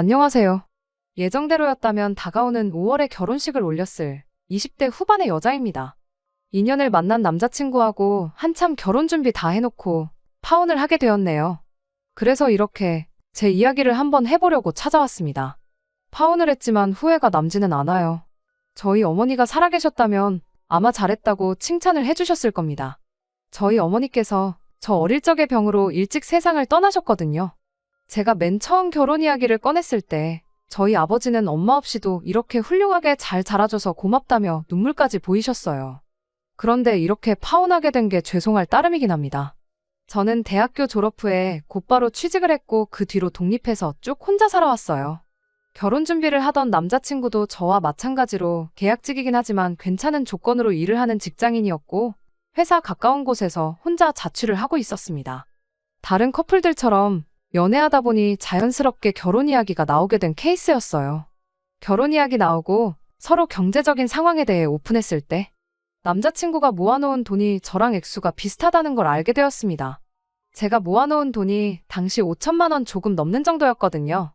안녕하세요. 예정대로였다면 다가오는 5월에 결혼식을 올렸을 20대 후반의 여자입니다. 2년을 만난 남자친구하고 한참 결혼 준비 다 해놓고 파혼을 하게 되었네요. 그래서 이렇게 제 이야기를 한번 해보려고 찾아왔습니다. 파혼을 했지만 후회가 남지는 않아요. 저희 어머니가 살아계셨다면 아마 잘했다고 칭찬을 해주셨을 겁니다. 저희 어머니께서 저 어릴 적의 병으로 일찍 세상을 떠나셨거든요. 제가 맨 처음 결혼 이야기를 꺼냈을 때 저희 아버지는 엄마 없이도 이렇게 훌륭하게 잘 자라줘서 고맙다며 눈물까지 보이셨어요. 그런데 이렇게 파혼하게 된 게 죄송할 따름이긴 합니다. 저는 대학교 졸업 후에 곧바로 취직을 했고 그 뒤로 독립해서 쭉 혼자 살아왔어요. 결혼 준비를 하던 남자친구도 저와 마찬가지로 계약직이긴 하지만 괜찮은 조건으로 일을 하는 직장인이었고 회사 가까운 곳에서 혼자 자취를 하고 있었습니다. 다른 커플들처럼 연애하다 보니 자연스럽게 결혼 이야기가 나오게 된 케이스였어요. 결혼 이야기 나오고 서로 경제적인 상황에 대해 오픈했을 때 남자친구가 모아놓은 돈이 저랑 액수가 비슷하다는 걸 알게 되었습니다. 제가 모아놓은 돈이 당시 5천만 원 조금 넘는 정도였거든요.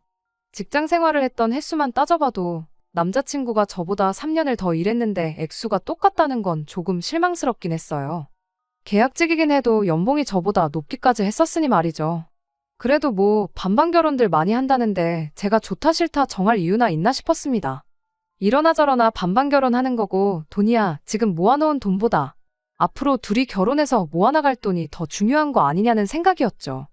직장 생활을 했던 횟수만 따져봐도 남자친구가 저보다 3년을 더 일했는데 액수가 똑같다는 건 조금 실망스럽긴 했어요. 계약직이긴 해도 연봉이 저보다 높기까지 했었으니 말이죠. 그래도 뭐 반반 결혼들 많이 한다는데 제가 좋다 싫다 정할 이유나 있나 싶었습니다. 이러나 저러나 반반 결혼하는 거고 돈이야 지금 모아놓은 돈보다 앞으로 둘이 결혼해서 모아나갈 돈이 더 중요한 거 아니냐는 생각이었죠.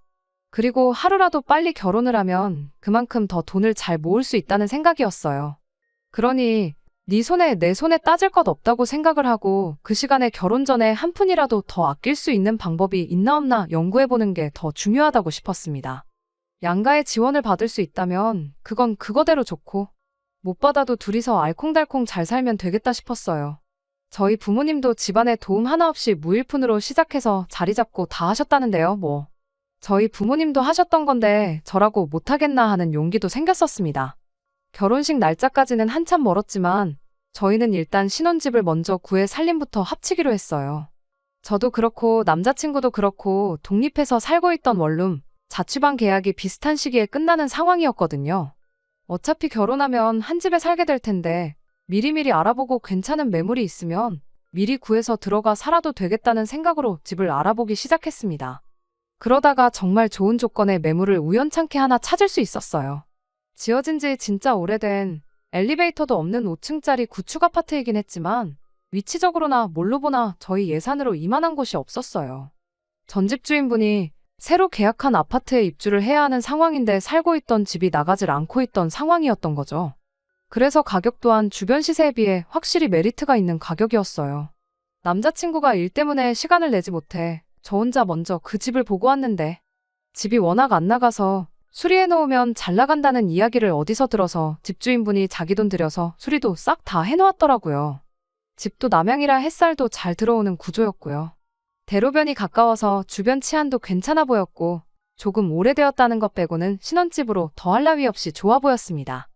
그리고 하루라도 빨리 결혼을 하면 그만큼 더 돈을 잘 모을 수 있다는 생각이었어요. 그러니 네 손에 내 손에 따질 것 없다고 생각을 하고 그 시간에 결혼 전에 한 푼이라도 더 아낄 수 있는 방법이 있나 없나 연구해보는 게 더 중요하다고 싶었습니다. 양가의 지원을 받을 수 있다면 그건 그거대로 좋고 못 받아도 둘이서 알콩달콩 잘 살면 되겠다 싶었어요. 저희 부모님도 집안에 도움 하나 없이 무일푼으로 시작해서 자리 잡고 다 하셨다는데요, 뭐. 저희 부모님도 하셨던 건데 저라고 못하겠나 하는 용기도 생겼었습니다. 결혼식 날짜까지는 한참 멀었지만 저희는 일단 신혼집을 먼저 구해 살림부터 합치기로 했어요. 저도 그렇고 남자친구도 그렇고 독립해서 살고 있던 원룸, 자취방 계약이 비슷한 시기에 끝나는 상황이었거든요. 어차피 결혼하면 한 집에 살게 될 텐데 미리미리 알아보고 괜찮은 매물이 있으면 미리 구해서 들어가 살아도 되겠다는 생각으로 집을 알아보기 시작했습니다. 그러다가 정말 좋은 조건의 매물을 우연찮게 하나 찾을 수 있었어요. 지어진 지 진짜 오래된 엘리베이터도 없는 5층짜리 구축 아파트이긴 했지만 위치적으로나 뭘로 보나 저희 예산으로 이만한 곳이 없었어요. 전집 주인분이 새로 계약한 아파트에 입주를 해야 하는 상황인데 살고 있던 집이 나가질 않고 있던 상황이었던 거죠. 그래서 가격 또한 주변 시세에 비해 확실히 메리트가 있는 가격이었어요. 남자친구가 일 때문에 시간을 내지 못해 저 혼자 먼저 그 집을 보고 왔는데 집이 워낙 안 나가서 수리해놓으면 잘 나간다는 이야기를 어디서 들어서 집주인분이 자기 돈 들여서 수리도 싹 다 해놓았더라고요. 집도 남향이라 햇살도 잘 들어오는 구조였고요. 대로변이 가까워서 주변 치안도 괜찮아 보였고 조금 오래되었다는 것 빼고는 신혼집으로 더할 나위 없이 좋아 보였습니다.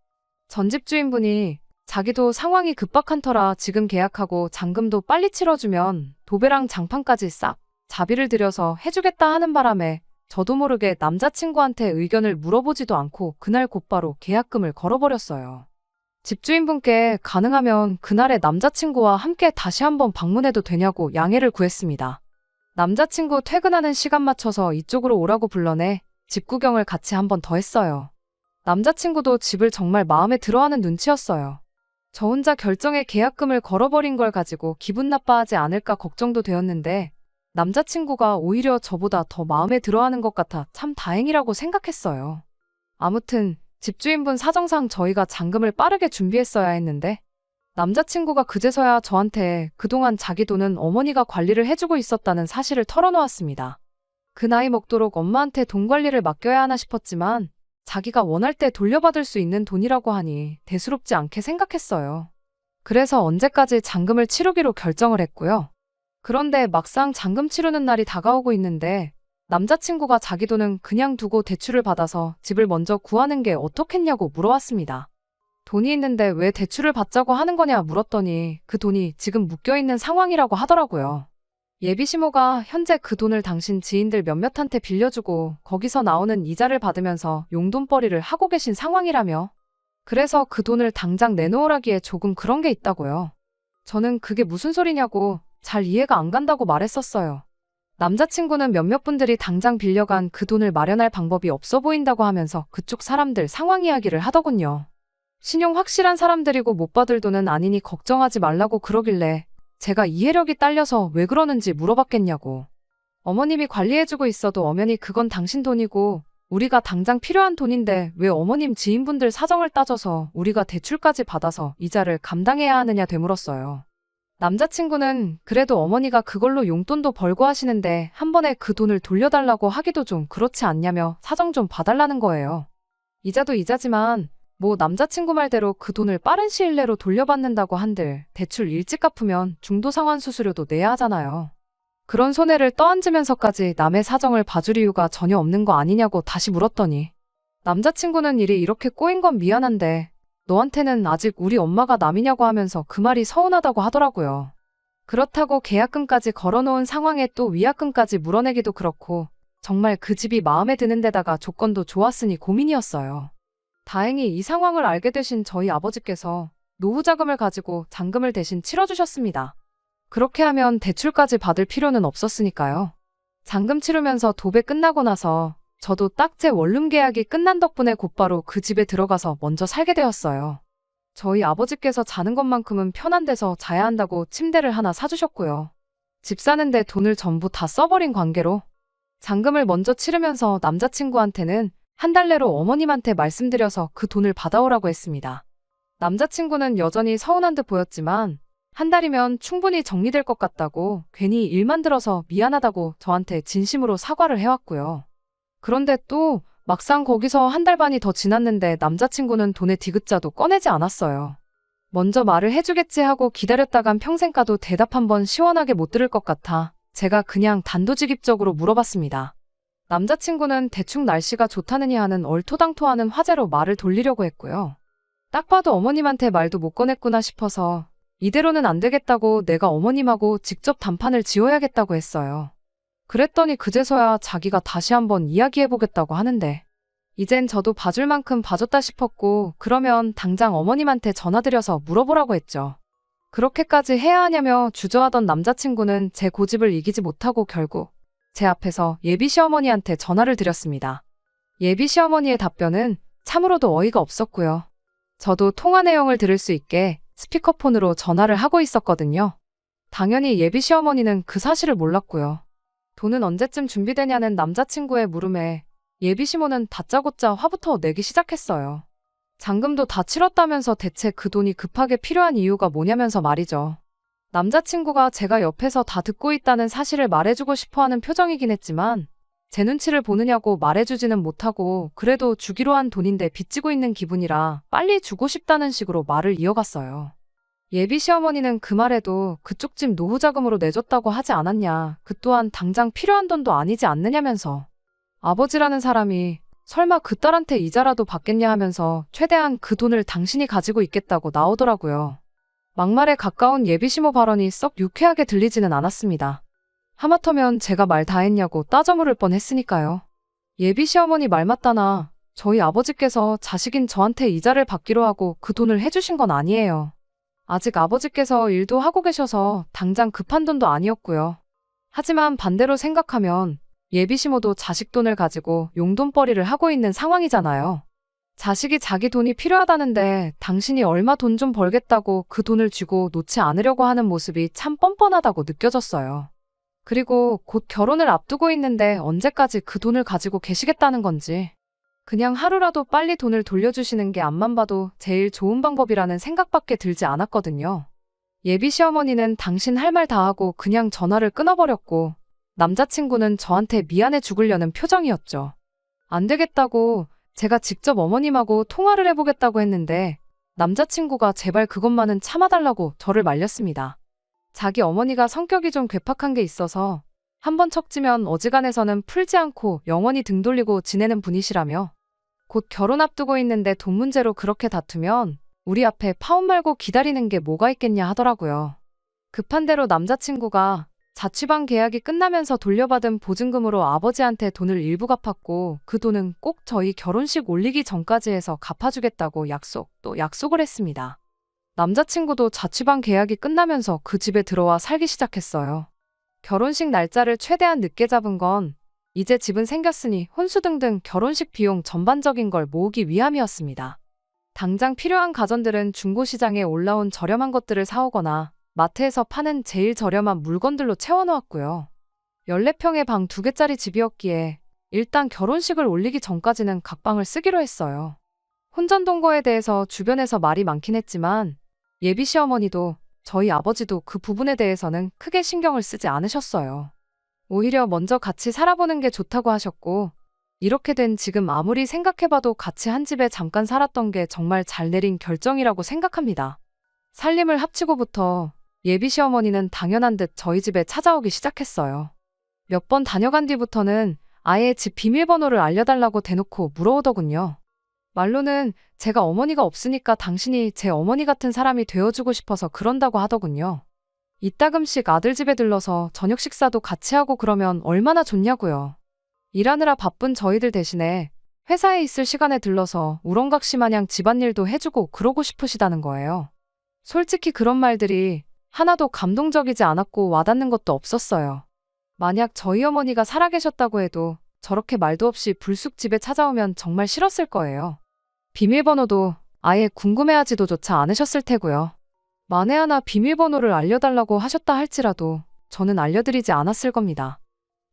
전 집주인분이 자기도 상황이 급박한 터라 지금 계약하고 잔금도 빨리 치러주면 도배랑 장판까지 싹 자비를 들여서 해주겠다 하는 바람에 저도 모르게 남자친구한테 의견을 물어보지도 않고 그날 곧바로 계약금을 걸어버렸어요. 집주인분께 가능하면 그날의 남자친구와 함께 다시 한번 방문해도 되냐고 양해를 구했습니다. 남자친구 퇴근하는 시간 맞춰서 이쪽으로 오라고 불러내 집 구경을 같이 한번 더 했어요. 남자친구도 집을 정말 마음에 들어하는 눈치였어요. 저 혼자 결정에 계약금을 걸어버린 걸 가지고 기분 나빠하지 않을까 걱정도 되었는데 남자친구가 오히려 저보다 더 마음에 들어하는 것 같아 참 다행이라고 생각했어요. 아무튼 집주인분 사정상 저희가 잔금을 빠르게 준비했어야 했는데 남자친구가 그제서야 저한테 그동안 자기 돈은 어머니가 관리를 해주고 있었다는 사실을 털어놓았습니다. 그 나이 먹도록 엄마한테 돈 관리를 맡겨야 하나 싶었지만 자기가 원할 때 돌려받을 수 있는 돈이라고 하니 대수롭지 않게 생각했어요. 그래서 언제까지 잔금을 치르기로 결정을 했고요. 그런데 막상 잔금 치르는 날이 다가오고 있는데 남자친구가 자기 돈은 그냥 두고 대출을 받아서 집을 먼저 구하는 게 어떻겠냐고 물어왔습니다. 돈이 있는데 왜 대출을 받자고 하는 거냐 물었더니 그 돈이 지금 묶여있는 상황이라고 하더라고요. 예비시모가 현재 그 돈을 당신 지인들 몇몇한테 빌려주고 거기서 나오는 이자를 받으면서 용돈벌이를 하고 계신 상황이라며. 그래서 그 돈을 당장 내놓으라기에 조금 그런 게 있다고요. 저는 그게 무슨 소리냐고 잘 이해가 안 간다고 말했었어요. 남자친구는 몇몇 분들이 당장 빌려간 그 돈을 마련할 방법이 없어 보인다고 하면서 그쪽 사람들 상황 이야기를 하더군요. 신용 확실한 사람들이고 못 받을 돈은 아니니 걱정하지 말라고 그러길래 제가 이해력이 딸려서 왜 그러는지 물어봤겠냐고. 어머님이 관리해주고 있어도 엄연히 그건 당신 돈이고 우리가 당장 필요한 돈인데 왜 어머님 지인분들 사정을 따져서 우리가 대출까지 받아서 이자를 감당해야 하느냐 되물었어요. 남자친구는 그래도 어머니가 그걸로 용돈도 벌고 하시는데 한 번에 그 돈을 돌려달라고 하기도 좀 그렇지 않냐며 사정 좀 봐달라는 거예요. 이자도 이자지만 뭐 남자친구 말대로 그 돈을 빠른 시일 내로 돌려받는다고 한들 대출 일찍 갚으면 중도상환 수수료도 내야 하잖아요. 그런 손해를 떠안으면서까지 남의 사정을 봐줄 이유가 전혀 없는 거 아니냐고 다시 물었더니 남자친구는 일이 이렇게 꼬인 건 미안한데 너한테는 아직 우리 엄마가 남이냐고 하면서 그 말이 서운하다고 하더라고요. 그렇다고 계약금까지 걸어놓은 상황에 또 위약금까지 물어내기도 그렇고 정말 그 집이 마음에 드는 데다가 조건도 좋았으니 고민이었어요. 다행히 이 상황을 알게 되신 저희 아버지께서 노후자금을 가지고 잔금을 대신 치러주셨습니다. 그렇게 하면 대출까지 받을 필요는 없었으니까요. 잔금 치르면서 도배 끝나고 나서 저도 딱 제 원룸 계약이 끝난 덕분에 곧바로 그 집에 들어가서 먼저 살게 되었어요. 저희 아버지께서 자는 것만큼은 편한 데서 자야 한다고 침대를 하나 사주셨고요. 집 사는데 돈을 전부 다 써버린 관계로 잔금을 먼저 치르면서 남자친구한테는 한 달 내로 어머님한테 말씀드려서 그 돈을 받아오라고 했습니다. 남자친구는 여전히 서운한 듯 보였지만 한 달이면 충분히 정리될 것 같다고 괜히 일만 들어서 미안하다고 저한테 진심으로 사과를 해왔고요. 그런데 또 막상 거기서 한 달 반이 더 지났는데 남자친구는 돈의 디귿자도 꺼내지 않았어요. 먼저 말을 해주겠지 하고 기다렸다간 평생 가도 대답 한번 시원하게 못 들을 것 같아 제가 그냥 단도직입적으로 물어봤습니다. 남자친구는 대충 날씨가 좋다느니 하는 얼토당토하는 화제로 말을 돌리려고 했고요. 딱 봐도 어머님한테 말도 못 꺼냈구나 싶어서 이대로는 안 되겠다고 내가 어머님하고 직접 담판을 지어야겠다고 했어요. 그랬더니 그제서야 자기가 다시 한번 이야기해보겠다고 하는데 이젠 저도 봐줄 만큼 봐줬다 싶었고 그러면 당장 어머님한테 전화드려서 물어보라고 했죠. 그렇게까지 해야 하냐며 주저하던 남자친구는 제 고집을 이기지 못하고 결국 제 앞에서 예비시어머니한테 전화를 드렸습니다. 예비시어머니의 답변은 참으로도 어이가 없었고요. 저도 통화 내용을 들을 수 있게 스피커폰으로 전화를 하고 있었거든요. 당연히 예비시어머니는 그 사실을 몰랐고요. 돈은 언제쯤 준비되냐는 남자친구의 물음에 예비시모는 다짜고짜 화부터 내기 시작했어요. 잔금도 다 치렀다면서 대체 그 돈이 급하게 필요한 이유가 뭐냐면서 말이죠. 남자친구가 제가 옆에서 다 듣고 있다는 사실을 말해주고 싶어하는 표정이긴 했지만 제 눈치를 보느냐고 말해주지는 못하고 그래도 주기로 한 돈인데 빚지고 있는 기분이라 빨리 주고 싶다는 식으로 말을 이어갔어요. 예비 시어머니는 그 말에도 그쪽 집 노후자금으로 내줬다고 하지 않았냐, 그 또한 당장 필요한 돈도 아니지 않느냐면서 아버지라는 사람이 설마 그 딸한테 이자라도 받겠냐 하면서 최대한 그 돈을 당신이 가지고 있겠다고 나오더라고요. 막말에 가까운 예비시모 발언이 썩 유쾌하게 들리지는 않았습니다. 하마터면 제가 말 다 했냐고 따져 물을 뻔했으니까요. 예비시어머니 말 맞다나 저희 아버지께서 자식인 저한테 이자를 받기로 하고 그 돈을 해주신 건 아니에요. 아직 아버지께서 일도 하고 계셔서 당장 급한 돈도 아니었고요. 하지만 반대로 생각하면 예비시모도 자식 돈을 가지고 용돈벌이를 하고 있는 상황이잖아요. 자식이 자기 돈이 필요하다는데 당신이 얼마 돈 좀 벌겠다고 그 돈을 쥐고 놓지 않으려고 하는 모습이 참 뻔뻔하다고 느껴졌어요. 그리고 곧 결혼을 앞두고 있는데 언제까지 그 돈을 가지고 계시겠다는 건지 그냥 하루라도 빨리 돈을 돌려주시는 게 앞만 봐도 제일 좋은 방법이라는 생각밖에 들지 않았거든요. 예비 시어머니는 당신 할 말 다 하고 그냥 전화를 끊어버렸고 남자친구는 저한테 미안해 죽으려는 표정이었죠. 안 되겠다고 제가 직접 어머님하고 통화를 해보겠다고 했는데 남자친구가 제발 그것만은 참아달라고 저를 말렸습니다. 자기 어머니가 성격이 좀 괴팍한 게 있어서 한번 척지면 어지간해서는 풀지 않고 영원히 등 돌리고 지내는 분이시라며 곧 결혼 앞두고 있는데 돈 문제로 그렇게 다투면 우리 앞에 파혼 말고 기다리는 게 뭐가 있겠냐 하더라고요. 급한 대로 남자친구가 자취방 계약이 끝나면서 돌려받은 보증금으로 아버지한테 돈을 일부 갚았고 그 돈은 꼭 저희 결혼식 올리기 전까지 해서 갚아주겠다고 또 약속을 했습니다. 남자친구도 자취방 계약이 끝나면서 그 집에 들어와 살기 시작했어요. 결혼식 날짜를 최대한 늦게 잡은 건 이제 집은 생겼으니 혼수 등등 결혼식 비용 전반적인 걸 모으기 위함이었습니다. 당장 필요한 가전들은 중고시장에 올라온 저렴한 것들을 사오거나 마트에서 파는 제일 저렴한 물건들로 채워놓았고요. 14평의 방 2개짜리 집이었기에 일단 결혼식을 올리기 전까지는 각 방을 쓰기로 했어요. 혼전동거에 대해서 주변에서 말이 많긴 했지만 예비 시어머니도 저희 아버지도 그 부분에 대해서는 크게 신경을 쓰지 않으셨어요. 오히려 먼저 같이 살아보는 게 좋다고 하셨고 이렇게 된 지금 아무리 생각해봐도 같이 한 집에 잠깐 살았던 게 정말 잘 내린 결정이라고 생각합니다. 살림을 합치고부터 예비 시어머니는 당연한 듯 저희 집에 찾아오기 시작했어요. 몇 번 다녀간 뒤부터는 아예 집 비밀번호를 알려달라고 대놓고 물어오더군요. 말로는 제가 어머니가 없으니까 당신이 제 어머니 같은 사람이 되어주고 싶어서 그런다고 하더군요. 이따금씩 아들 집에 들러서 저녁 식사도 같이 하고 그러면 얼마나 좋냐고요. 일하느라 바쁜 저희들 대신에 회사에 있을 시간에 들러서 우렁각시 마냥 집안일도 해주고 그러고 싶으시다는 거예요. 솔직히 그런 말들이 하나도 감동적이지 않았고 와닿는 것도 없었어요. 만약 저희 어머니가 살아계셨다고 해도 저렇게 말도 없이 불쑥 집에 찾아오면 정말 싫었을 거예요. 비밀번호도 아예 궁금해하지도 조차 않으셨을 테고요. 만에 하나 비밀번호를 알려달라고 하셨다 할지라도 저는 알려드리지 않았을 겁니다.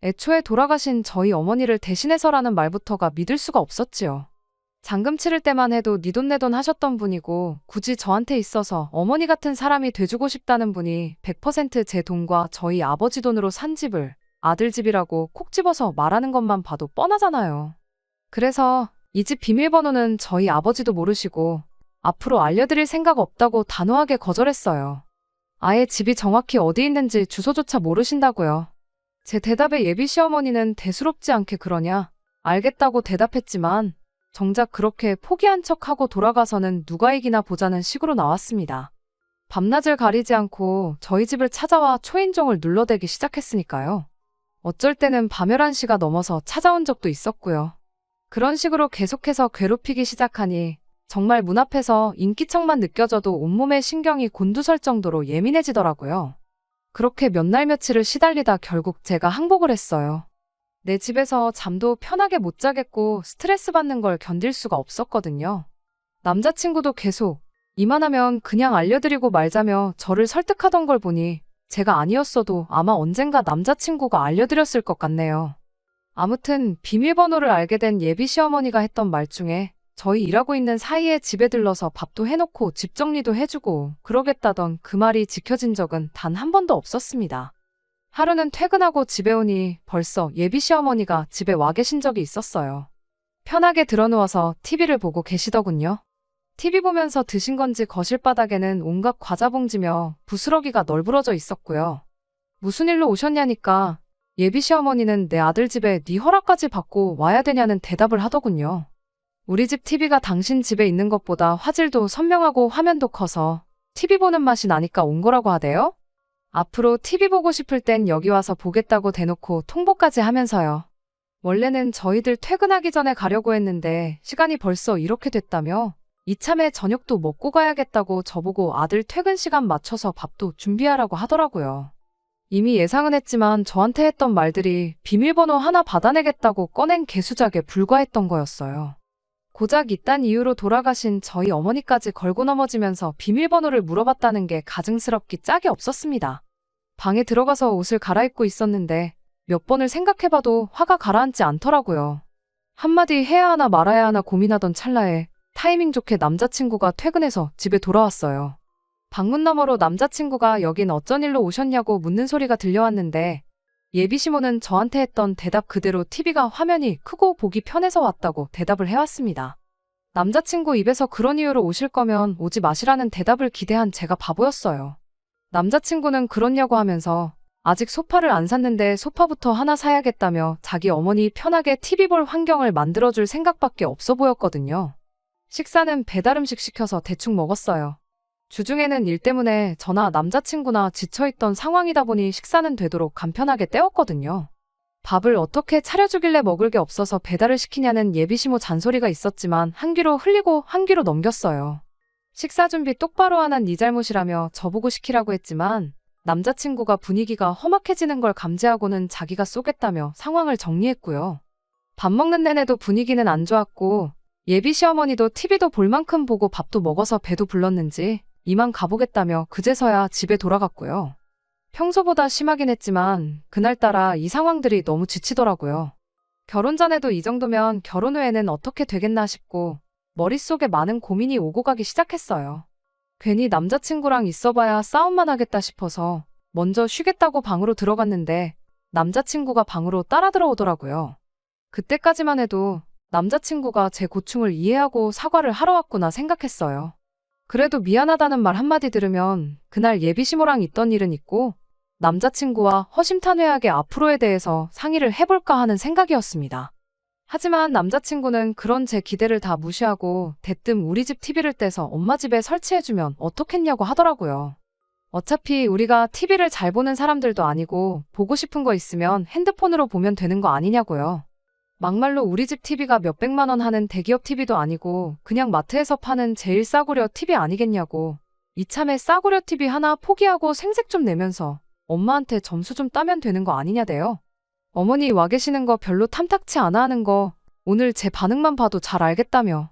애초에 돌아가신 저희 어머니를 대신해서라는 말부터가 믿을 수가 없었지요. 잔금 치를 때만 해도 네 돈 내 돈 하셨던 분이고 굳이 저한테 있어서 어머니 같은 사람이 돼주고 싶다는 분이 100% 제 돈과 저희 아버지 돈으로 산 집을 아들 집이라고 콕 집어서 말하는 것만 봐도 뻔하잖아요. 그래서 이 집 비밀번호는 저희 아버지도 모르시고 앞으로 알려드릴 생각 없다고 단호하게 거절했어요. 아예 집이 정확히 어디 있는지 주소조차 모르신다고요. 제 대답에 예비 시어머니는 대수롭지 않게 그러냐 알겠다고 대답했지만 정작 그렇게 포기한 척하고 돌아가서는 누가 이기나 보자는 식으로 나왔습니다. 밤낮을 가리지 않고 저희 집을 찾아와 초인종을 눌러대기 시작했으니까요. 어쩔 때는 밤 11시가 넘어서 찾아온 적도 있었고요. 그런 식으로 계속해서 괴롭히기 시작하니 정말 문 앞에서 인기척만 느껴져도 온몸의 신경이 곤두설 정도로 예민해지더라고요. 그렇게 몇 날 며칠을 시달리다 결국 제가 항복을 했어요. 내 집에서 잠도 편하게 못 자겠고 스트레스 받는 걸 견딜 수가 없었거든요. 남자친구도 계속 이만하면 그냥 알려드리고 말자며 저를 설득하던 걸 보니 제가 아니었어도 아마 언젠가 남자친구가 알려드렸을 것 같네요. 아무튼 비밀번호를 알게 된 예비 시어머니가 했던 말 중에 저희 일하고 있는 사이에 집에 들러서 밥도 해놓고 집 정리도 해주고 그러겠다던 그 말이 지켜진 적은 단 한 번도 없었습니다. 하루는 퇴근하고 집에 오니 벌써 예비 시어머니가 집에 와 계신 적이 있었어요. 편하게 들어누워서 TV를 보고 계시더군요. TV 보면서 드신 건지 거실 바닥에는 온갖 과자 봉지며 부스러기가 널브러져 있었고요. 무슨 일로 오셨냐니까 예비 시어머니는 내 아들 집에 네 허락까지 받고 와야 되냐는 대답을 하더군요. 우리 집 TV가 당신 집에 있는 것보다 화질도 선명하고 화면도 커서 TV 보는 맛이 나니까 온 거라고 하대요? 앞으로 TV 보고 싶을 땐 여기 와서 보겠다고 대놓고 통보까지 하면서요. 원래는 저희들 퇴근하기 전에 가려고 했는데 시간이 벌써 이렇게 됐다며 이참에 저녁도 먹고 가야겠다고 저보고 아들 퇴근 시간 맞춰서 밥도 준비하라고 하더라고요. 이미 예상은 했지만 저한테 했던 말들이 비밀번호 하나 받아내겠다고 꺼낸 개수작에 불과했던 거였어요. 고작 이딴 이유로 돌아가신 저희 어머니까지 걸고 넘어지면서 비밀번호를 물어봤다는 게 가증스럽기 짝이 없었습니다. 방에 들어가서 옷을 갈아입고 있었는데 몇 번을 생각해봐도 화가 가라앉지 않더라고요. 한마디 해야 하나 말아야 하나 고민하던 찰나에 타이밍 좋게 남자친구가 퇴근해서 집에 돌아왔어요. 방문 너머로 남자친구가 여긴 어쩐 일로 오셨냐고 묻는 소리가 들려왔는데 예비 시모는 저한테 했던 대답 그대로 TV가 화면이 크고 보기 편해서 왔다고 대답을 해왔습니다. 남자친구 입에서 그런 이유로 오실 거면 오지 마시라는 대답을 기대한 제가 바보였어요. 남자친구는 그렇냐고 하면서 아직 소파를 안 샀는데 소파부터 하나 사야겠다며 자기 어머니 편하게 TV 볼 환경을 만들어줄 생각밖에 없어 보였거든요. 식사는 배달 음식 시켜서 대충 먹었어요. 주중에는 일 때문에 저나 남자친구나 지쳐있던 상황이다 보니 식사는 되도록 간편하게 때웠거든요. 밥을 어떻게 차려주길래 먹을 게 없어서 배달을 시키냐는 예비시모 잔소리가 있었지만 한 귀로 흘리고 한 귀로 넘겼어요. 식사 준비 똑바로 안 한 네 잘못이라며 저보고 시키라고 했지만 남자친구가 분위기가 험악해지는 걸 감지하고는 자기가 쏘겠다며 상황을 정리했고요. 밥 먹는 내내도 분위기는 안 좋았고 예비 시어머니도 TV도 볼 만큼 보고 밥도 먹어서 배도 불렀는지 이만 가보겠다며 그제서야 집에 돌아갔고요. 평소보다 심하긴 했지만 그날따라 이 상황들이 너무 지치더라고요. 결혼 전에도 이 정도면 결혼 후에는 어떻게 되겠나 싶고 머릿속에 많은 고민이 오고 가기 시작했어요. 괜히 남자친구랑 있어봐야 싸움만 하겠다 싶어서 먼저 쉬겠다고 방으로 들어갔는데 남자친구가 방으로 따라 들어오더라고요. 그때까지만 해도 남자친구가 제 고충을 이해하고 사과를 하러 왔구나 생각했어요. 그래도 미안하다는 말 한마디 들으면 그날 예비시모랑 있던 일은 있고 남자친구와 허심탄회하게 앞으로에 대해서 상의를 해볼까 하는 생각이었습니다. 하지만 남자친구는 그런 제 기대를 다 무시하고 대뜸 우리 집 TV를 떼서 엄마 집에 설치해주면 어떻겠냐고 하더라고요. 어차피 우리가 TV를 잘 보는 사람들도 아니고 보고 싶은 거 있으면 핸드폰으로 보면 되는 거 아니냐고요. 막말로 우리 집 TV가 몇백만 원 하는 대기업 TV도 아니고 그냥 마트에서 파는 제일 싸구려 TV 아니겠냐고. 이참에 싸구려 TV 하나 포기하고 생색 좀 내면서 엄마한테 점수 좀 따면 되는 거 아니냐대요. 어머니 와 계시는 거 별로 탐탁치 않아 하는 거 오늘 제 반응만 봐도 잘 알겠다며.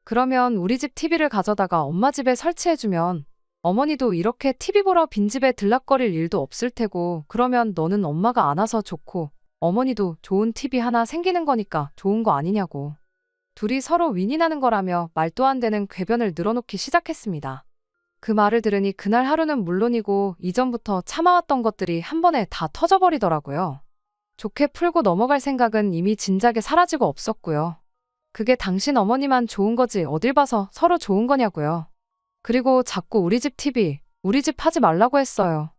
그러면 우리 집 TV를 가져다가 엄마 집에 설치해주면 어머니도 이렇게 TV 보러 빈집에 들락거릴 일도 없을 테고 그러면 너는 엄마가 안 와서 좋고 어머니도 좋은 TV 하나 생기는 거니까 좋은 거 아니냐고. 둘이 서로 윈윈하는 거라며 말도 안 되는 궤변을 늘어놓기 시작했습니다. 그 말을 들으니 그날 하루는 물론이고 이전부터 참아왔던 것들이 한 번에 다 터져버리더라고요. 좋게 풀고 넘어갈 생각은 이미 진작에 사라지고 없었고요. 그게 당신 어머니만 좋은 거지 어딜 봐서 서로 좋은 거냐고요. 그리고 자꾸 우리 집 TV, 우리 집 하지 말라고 했어요.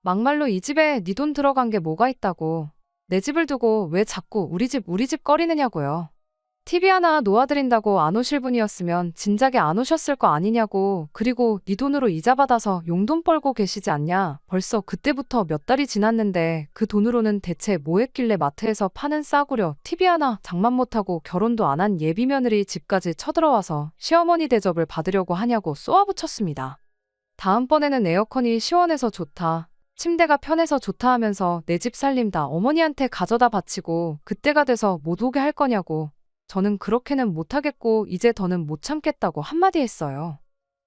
막말로 이 집에 네 돈 들어간 게 뭐가 있다고. 내 집을 두고 왜 자꾸 우리 집 거리느냐고요. TV 하나 놓아드린다고 안 오실 분이었으면 진작에 안 오셨을 거 아니냐고. 그리고 네 돈으로 이자 받아서 용돈 벌고 계시지 않냐. 벌써 그때부터 몇 달이 지났는데 그 돈으로는 대체 뭐 했길래 마트에서 파는 싸구려 TV 하나 장만 못하고 결혼도 안 한 예비 며느리 집까지 쳐들어와서 시어머니 대접을 받으려고 하냐고 쏘아붙였습니다. 다음번에는 에어컨이 시원해서 좋다. 침대가 편해서 좋다 하면서 내 집 살림 다 어머니한테 가져다 바치고 그때가 돼서 못 오게 할 거냐고. 저는 그렇게는 못하겠고 이제 더는 못 참겠다고 한마디 했어요.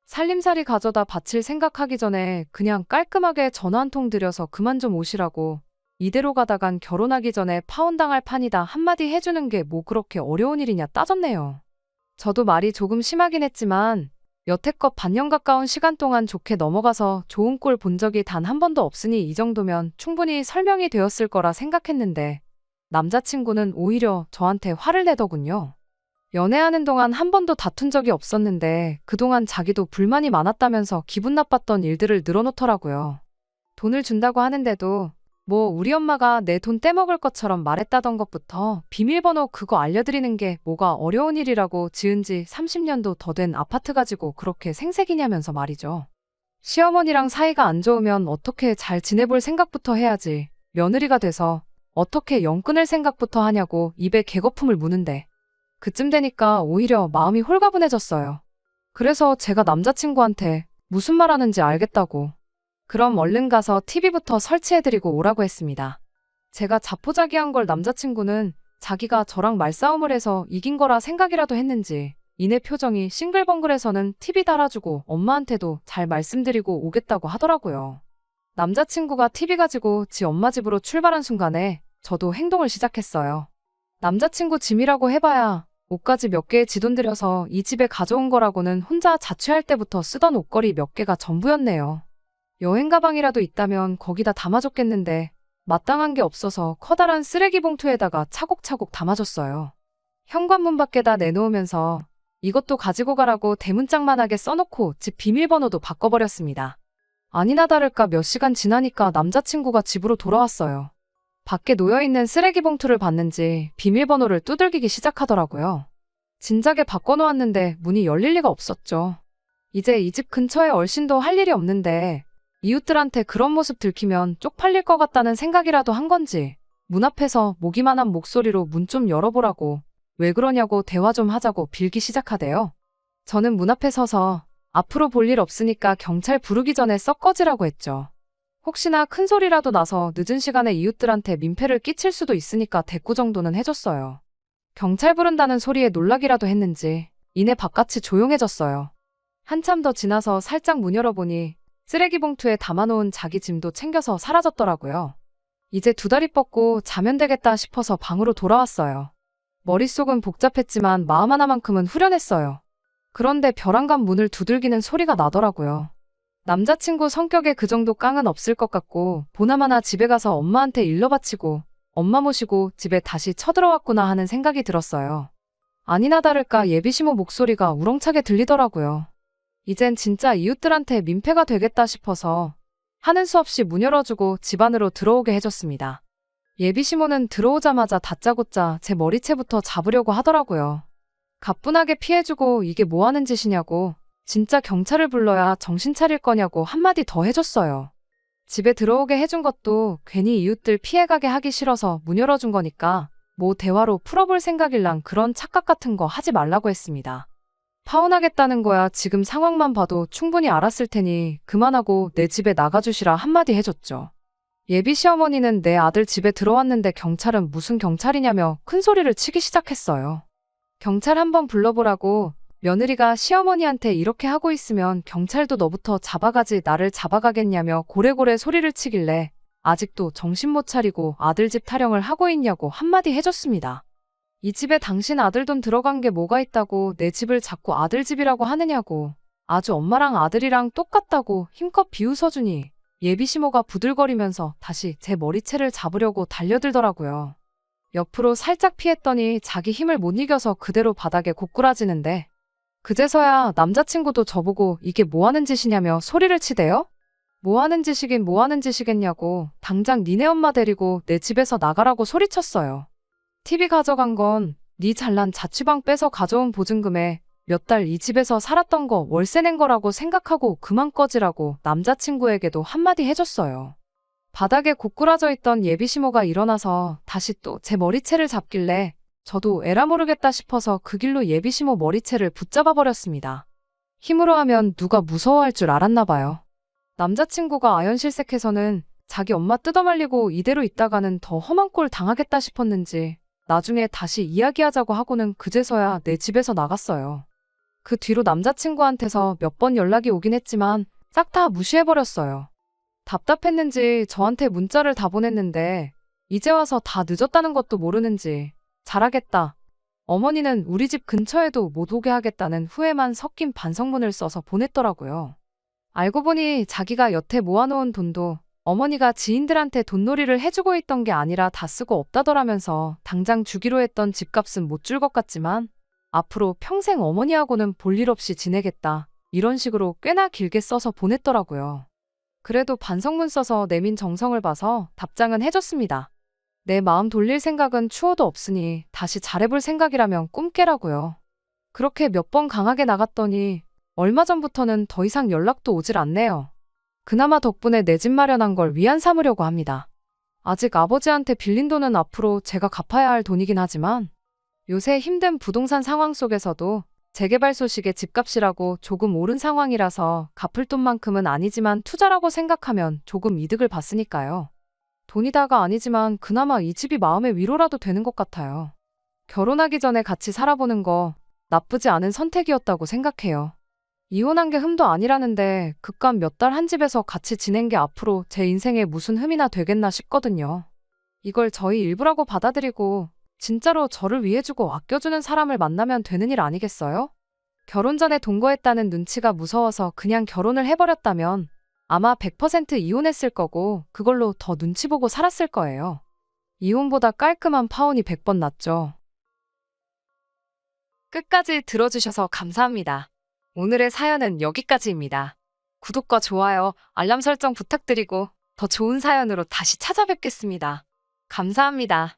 살림살이 가져다 바칠 생각하기 전에 그냥 깔끔하게 전화 한 통 드려서 그만 좀 오시라고. 이대로 가다간 결혼하기 전에 파혼당할 판이다 한마디 해주는 게 뭐 그렇게 어려운 일이냐 따졌네요. 저도 말이 조금 심하긴 했지만 여태껏 반년 가까운 시간 동안 좋게 넘어가서 좋은 꼴 본 적이 단 한 번도 없으니 이 정도면 충분히 설명이 되었을 거라 생각했는데 남자친구는 오히려 저한테 화를 내더군요. 연애하는 동안 한 번도 다툰 적이 없었는데 그동안 자기도 불만이 많았다면서 기분 나빴던 일들을 늘어놓더라고요. 돈을 준다고 하는데도 뭐 우리 엄마가 내 돈 떼먹을 것처럼 말했다던 것부터 비밀번호 그거 알려드리는 게 뭐가 어려운 일이라고 지은 지 30년도 더 된 아파트 가지고 그렇게 생색이냐면서 말이죠. 시어머니랑 사이가 안 좋으면 어떻게 잘 지내볼 생각부터 해야지. 며느리가 돼서 어떻게 영 끊을 생각부터 하냐고 입에 개거품을 무는데 그쯤 되니까 오히려 마음이 홀가분해졌어요. 그래서 제가 남자친구한테 무슨 말 하는지 알겠다고. 그럼 얼른 가서 TV부터 설치해드리고 오라고 했습니다. 제가 자포자기한 걸 남자친구는 자기가 저랑 말싸움을 해서 이긴 거라 생각이라도 했는지 이내 표정이 싱글벙글해서는 TV 달아주고 엄마한테도 잘 말씀드리고 오겠다고 하더라고요. 남자친구가 TV 가지고 지 엄마 집으로 출발한 순간에 저도 행동을 시작했어요. 남자친구 짐이라고 해봐야 옷가지 몇 개에 지 돈 들여서 이 집에 가져온 거라고는 혼자 자취할 때부터 쓰던 옷걸이 몇 개가 전부였네요. 여행 가방이라도 있다면 거기다 담아줬겠는데 마땅한 게 없어서 커다란 쓰레기 봉투에다가 차곡차곡 담아줬어요. 현관문 밖에다 내놓으면서 이것도 가지고 가라고 대문짝만하게 써놓고 집 비밀번호도 바꿔버렸습니다. 아니나 다를까 몇 시간 지나니까 남자친구가 집으로 돌아왔어요. 밖에 놓여있는 쓰레기 봉투를 봤는지 비밀번호를 두들기기 시작하더라고요. 진작에 바꿔놓았는데 문이 열릴 리가 없었죠. 이제 이 집 근처에 얼씬도 할 일이 없는데 이웃들한테 그런 모습 들키면 쪽팔릴 것 같다는 생각이라도 한 건지 문 앞에서 모기만한 목소리로 문 좀 열어보라고 왜 그러냐고 대화 좀 하자고 빌기 시작하대요. 저는 문 앞에 서서 앞으로 볼 일 없으니까 경찰 부르기 전에 썩 꺼지라고 했죠. 혹시나 큰 소리라도 나서 늦은 시간에 이웃들한테 민폐를 끼칠 수도 있으니까 대꾸 정도는 해줬어요. 경찰 부른다는 소리에 놀라기라도 했는지 이내 바깥이 조용해졌어요. 한참 더 지나서 살짝 문 열어보니 쓰레기 봉투에 담아놓은 자기 짐도 챙겨서 사라졌더라고요. 이제 두 다리 뻗고 자면 되겠다 싶어서 방으로 돌아왔어요. 머릿속은 복잡했지만 마음 하나만큼은 후련했어요. 그런데 벼랑간 문을 두들기는 소리가 나더라고요. 남자친구 성격에 그 정도 깡은 없을 것 같고 보나마나 집에 가서 엄마한테 일러 바치고 엄마 모시고 집에 다시 쳐들어왔구나 하는 생각이 들었어요. 아니나 다를까 예비시모 목소리가 우렁차게 들리더라고요. 이젠 진짜 이웃들한테 민폐가 되겠다 싶어서 하는 수 없이 문 열어주고 집 안으로 들어오게 해줬습니다. 예비시모는 들어오자마자 다짜고짜 제 머리채부터 잡으려고 하더라고요. 가뿐하게 피해주고 이게 뭐 하는 짓이냐고 진짜 경찰을 불러야 정신 차릴 거냐고 한마디 더 해줬어요. 집에 들어오게 해준 것도 괜히 이웃들 피해가게 하기 싫어서 문 열어준 거니까 뭐 대화로 풀어볼 생각일랑 그런 착각 같은 거 하지 말라고 했습니다. 파혼하겠다는 거야 지금 상황만 봐도 충분히 알았을 테니 그만하고 내 집에 나가주시라 한마디 해줬죠. 예비 시어머니는 내 아들 집에 들어왔는데 경찰은 무슨 경찰이냐며 큰 소리를 치기 시작했어요. 경찰 한번 불러보라고 며느리가 시어머니한테 이렇게 하고 있으면 경찰도 너부터 잡아가지 나를 잡아가겠냐며 고래고래 소리를 치길래 아직도 정신 못 차리고 아들 집 타령을 하고 있냐고 한마디 해줬습니다. 이 집에 당신 아들 돈 들어간 게 뭐가 있다고 내 집을 자꾸 아들 집이라고 하느냐고 아주 엄마랑 아들이랑 똑같다고 힘껏 비웃어주니 예비시모가 부들거리면서 다시 제 머리채를 잡으려고 달려들더라고요. 옆으로 살짝 피했더니 자기 힘을 못 이겨서 그대로 바닥에 고꾸라지는데 그제서야 남자친구도 저보고 이게 뭐 하는 짓이냐며 소리를 치대요? 뭐 하는 짓이긴 뭐 하는 짓이겠냐고 당장 니네 엄마 데리고 내 집에서 나가라고 소리쳤어요. TV 가져간 건 네 잘난 자취방 빼서 가져온 보증금에 몇 달 이 집에서 살았던 거 월세 낸 거라고 생각하고 그만 꺼지라고 남자친구에게도 한마디 해줬어요. 바닥에 고꾸라져 있던 예비시모가 일어나서 다시 또 제 머리채를 잡길래 저도 에라 모르겠다 싶어서 그 길로 예비시모 머리채를 붙잡아 버렸습니다. 힘으로 하면 누가 무서워할 줄 알았나 봐요. 남자친구가 아연실색해서는 자기 엄마 뜯어말리고 이대로 있다가는 더 험한 꼴 당하겠다 싶었는지 나중에 다시 이야기하자고 하고는 그제서야 내 집에서 나갔어요. 그 뒤로 남자친구한테서 몇 번 연락이 오긴 했지만 싹 다 무시해버렸어요. 답답했는지 저한테 문자를 다 보냈는데 이제 와서 다 늦었다는 것도 모르는지 잘하겠다. 어머니는 우리 집 근처에도 못 오게 하겠다는 후회만 섞인 반성문을 써서 보냈더라고요. 알고 보니 자기가 여태 모아놓은 돈도 어머니가 지인들한테 돈놀이를 해주고 있던 게 아니라 다 쓰고 없다더라면서 당장 주기로 했던 집값은 못 줄 것 같지만 앞으로 평생 어머니하고는 볼 일 없이 지내겠다. 이런 식으로 꽤나 길게 써서 보냈더라고요. 그래도 반성문 써서 내민 정성을 봐서 답장은 해줬습니다. 내 마음 돌릴 생각은 추호도 없으니 다시 잘해볼 생각이라면 꿈 깨라고요. 그렇게 몇 번 강하게 나갔더니 얼마 전부터는 더 이상 연락도 오질 않네요. 그나마 덕분에 내 집 마련한 걸 위안 삼으려고 합니다. 아직 아버지한테 빌린 돈은 앞으로 제가 갚아야 할 돈이긴 하지만 요새 힘든 부동산 상황 속에서도 재개발 소식에 집값이라고 조금 오른 상황이라서 갚을 돈만큼은 아니지만 투자라고 생각하면 조금 이득을 봤으니까요. 돈이다가 아니지만 그나마 이 집이 마음의 위로라도 되는 것 같아요. 결혼하기 전에 같이 살아보는 거 나쁘지 않은 선택이었다고 생각해요. 이혼한 게 흠도 아니라는데 그깟 몇 달 한 집에서 같이 지낸 게 앞으로 제 인생에 무슨 흠이나 되겠나 싶거든요. 이걸 저희 일부라고 받아들이고 진짜로 저를 위해주고 아껴주는 사람을 만나면 되는 일 아니겠어요? 결혼 전에 동거했다는 눈치가 무서워서 그냥 결혼을 해버렸다면 아마 100% 이혼했을 거고 그걸로 더 눈치 보고 살았을 거예요. 이혼보다 깔끔한 파혼이 100번 낫죠. 끝까지 들어주셔서 감사합니다. 오늘의 사연은 여기까지입니다. 구독과 좋아요, 알람 설정 부탁드리고 더 좋은 사연으로 다시 찾아뵙겠습니다. 감사합니다.